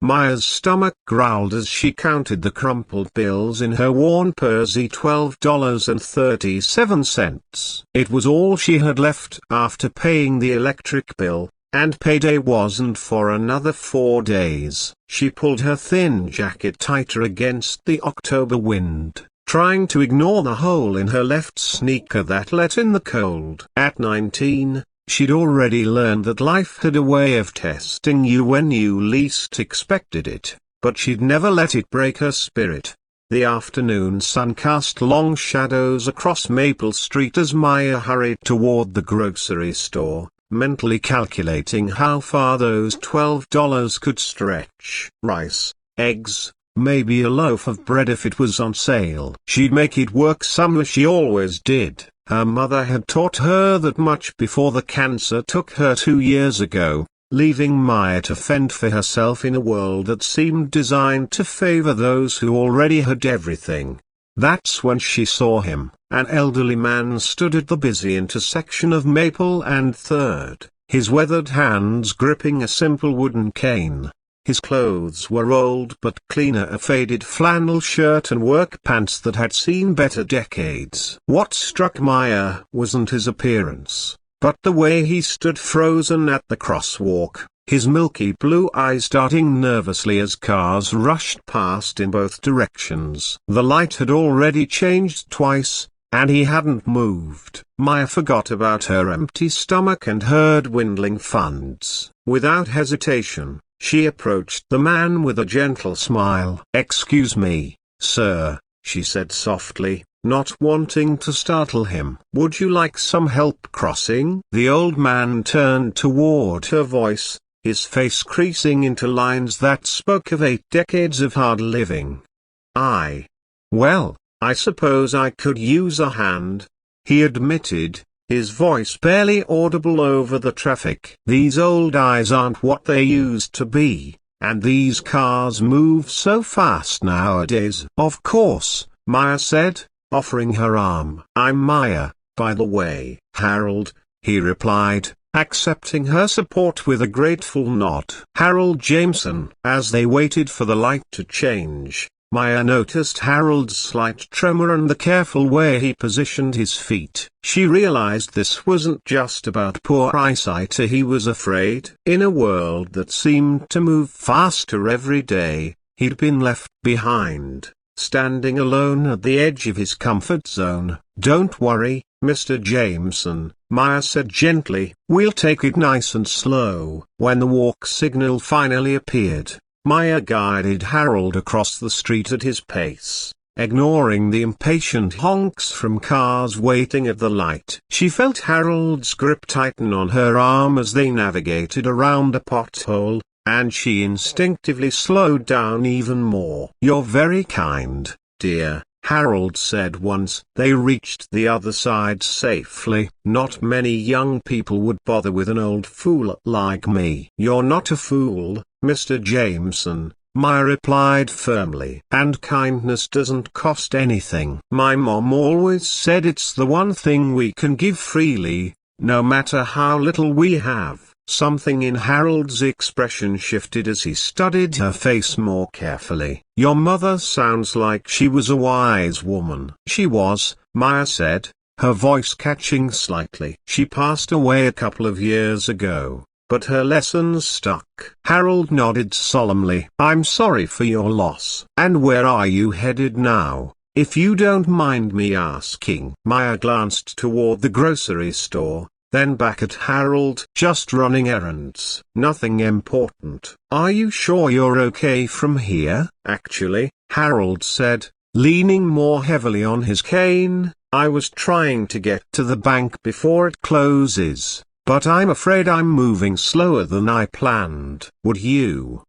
Maya's stomach growled as she counted the crumpled bills in her worn pursy $12.37. It was all she had left after paying the electric bill, and payday wasn't for another 4 days. She pulled her thin jacket tighter against the October wind, trying to ignore the hole in her left sneaker that let in the cold. At 19, she'd already learned that life had a way of testing you when you least expected it, but she'd never let it break her spirit. The afternoon sun cast long shadows across Maple Street as Maya hurried toward the grocery store, mentally calculating how far those $12 could stretch. Rice, eggs, maybe a loaf of bread if it was on sale. She'd make it work somehow. She always did. Her mother had taught her that much before the cancer took her 2 years ago, leaving Maya to fend for herself in a world that seemed designed to favor those who already had everything. That's when she saw him. An elderly man stood at the busy intersection of Maple and 3rd, his weathered hands gripping a simple wooden cane. His clothes were old but cleaner, a faded flannel shirt and work pants that had seen better decades. What struck Maya wasn't his appearance, but the way he stood frozen at the crosswalk, his milky blue eyes darting nervously as cars rushed past in both directions. The light had already changed twice, and he hadn't moved. Maya forgot about her empty stomach and her dwindling funds. Without hesitation, she approached the man with a gentle smile. "Excuse me, sir," she said softly, not wanting to startle him. "Would you like some help crossing?" The old man turned toward her, voice, his face creasing into lines that spoke of 8 decades of hard living. Well, I suppose I could use a hand," he admitted, his voice barely audible over the traffic. "These old eyes aren't what they used to be, and these cars move so fast nowadays." "Of course," Maya said, offering her arm. "I'm Maya, by the way." "Harold," he replied, accepting her support with a grateful nod. "Harold Jameson." As they waited for the light to change, Maya noticed Harold's slight tremor and the careful way he positioned his feet. She realized this wasn't just about poor eyesight. He was afraid. In a world that seemed to move faster every day, he'd been left behind, standing alone at the edge of his comfort zone. "Don't worry, Mr. Jameson," Maya said gently. "We'll take it nice and slow." When the walk signal finally appeared, Maya guided Harold across the street at his pace, ignoring the impatient honks from cars waiting at the light. She felt Harold's grip tighten on her arm as they navigated around a pothole, and she instinctively slowed down even more. "You're very kind, dear," Harold said once they reached the other side safely. "Not many young people would bother with an old fool like me." "You're not a fool, Mr. Jameson," Maya replied firmly. "And kindness doesn't cost anything. My mom always said it's the one thing we can give freely, no matter how little we have." Something in Harold's expression shifted as he studied her face more carefully. "Your mother sounds like she was a wise woman." "She was," Maya said, her voice catching slightly. "She passed away a couple of years ago, but her lessons stuck." Harold nodded solemnly. "I'm sorry for your loss." "And where are you headed now, if you don't mind me asking?" Maya glanced toward the grocery store, then back at Harold. "Just running errands. Nothing important." "Are you sure you're okay from here?" "Actually," Harold said, leaning more heavily on his cane, "I was trying to get to the bank before it closes, but I'm afraid I'm moving slower than I planned." Would you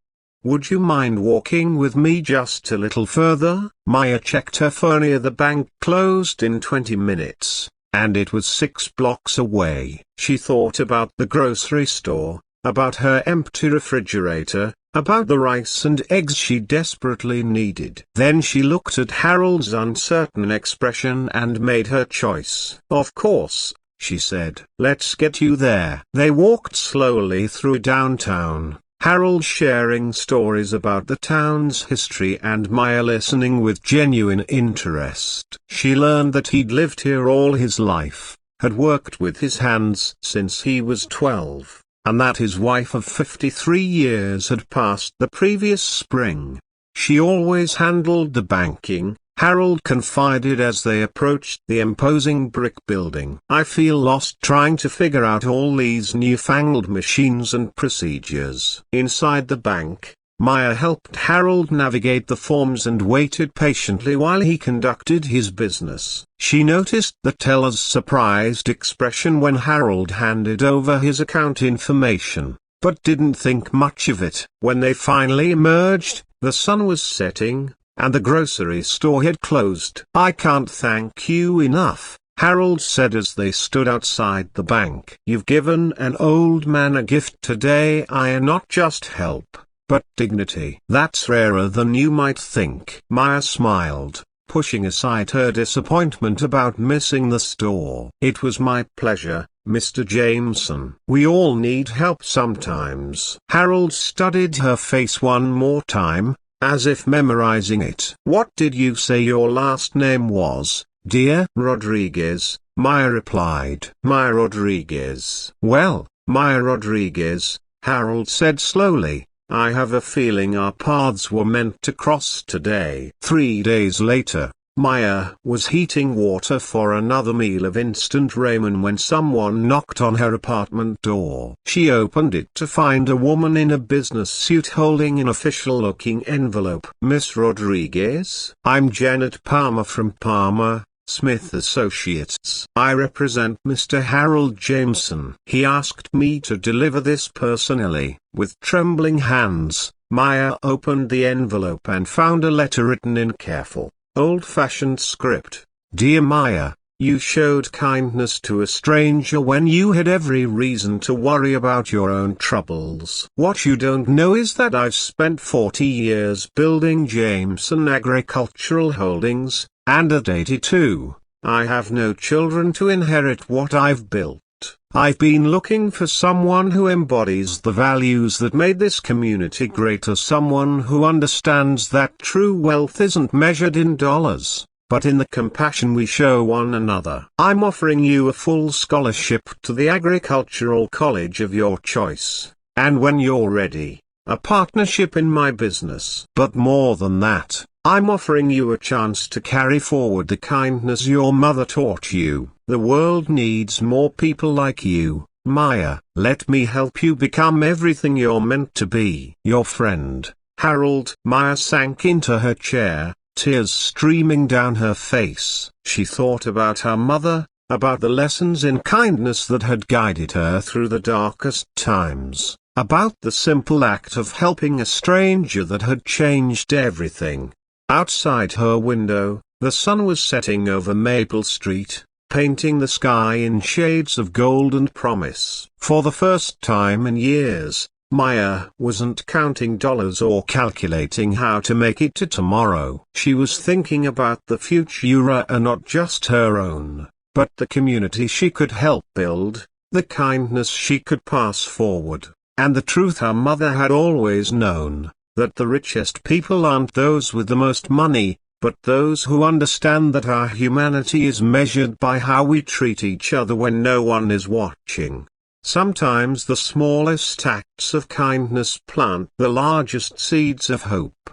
mind walking with me just a little further?" Maya checked her phone. The bank closed in 20 minutes. And it was 6 blocks away. She thought about the grocery store, about her empty refrigerator, about the rice and eggs she desperately needed. Then she looked at Harold's uncertain expression and made her choice. "Of course," she said. "Let's get you there." They walked slowly through downtown, Harold sharing stories about the town's history and Maya listening with genuine interest. She learned that he'd lived here all his life, had worked with his hands since he was 12, and that his wife of 53 years had passed the previous spring. She always handled the banking, Harold confided as they approached the imposing brick building. I feel lost trying to figure out all these newfangled machines and procedures. Inside the bank, Maya helped Harold navigate the forms and waited patiently while he conducted his business. She noticed the teller's surprised expression when Harold handed over his account information, but didn't think much of it. When they finally emerged, the sun was setting, and the grocery store had closed. "I can't thank you enough," Harold said as they stood outside the bank. "You've given an old man a gift today, not just help, but dignity. That's rarer than you might think." Maya smiled, pushing aside her disappointment about missing the store. "It was my pleasure, Mr. Jameson. We all need help sometimes." Harold studied her face one more time, as if memorizing it. "What did you say your last name was, dear?" "Rodriguez," Maya replied. "Maya Rodriguez." "Well, Maya Rodriguez," Harold said slowly, "I have a feeling our paths were meant to cross today." 3 days later, Maya was heating water for another meal of instant ramen when someone knocked on her apartment door. She opened it to find a woman in a business suit holding an official-looking envelope. "Miss Rodriguez? I'm Janet Palmer from Palmer, Smith Associates. I represent Mr. Harold Jameson. He asked me to deliver this personally." With trembling hands, Maya opened the envelope and found a letter written in careful, old-fashioned script. "Dear Maya, you showed kindness to a stranger when you had every reason to worry about your own troubles. What you don't know is that I've spent 40 years building Jameson Agricultural Holdings, and at 82, I have no children to inherit what I've built. I've been looking for someone who embodies the values that made this community great, someone who understands that true wealth isn't measured in dollars, but in the compassion we show one another. I'm offering you a full scholarship to the agricultural college of your choice, and when you're ready, a partnership in my business. But more than that, I'm offering you a chance to carry forward the kindness your mother taught you. The world needs more people like you, Maya. Let me help you become everything you're meant to be. Your friend, Harold." Maya sank into her chair, tears streaming down her face. She thought about her mother, about the lessons in kindness that had guided her through the darkest times, about the simple act of helping a stranger that had changed everything. Outside her window, the sun was setting over Maple Street, painting the sky in shades of gold and promise. For the first time in years, Maya wasn't counting dollars or calculating how to make it to tomorrow. She was thinking about the future, not just her own, but the community she could help build, the kindness she could pass forward, and the truth her mother had always known, that the richest people aren't those with the most money, but those who understand that our humanity is measured by how we treat each other when no one is watching. Sometimes the smallest acts of kindness plant the largest seeds of hope.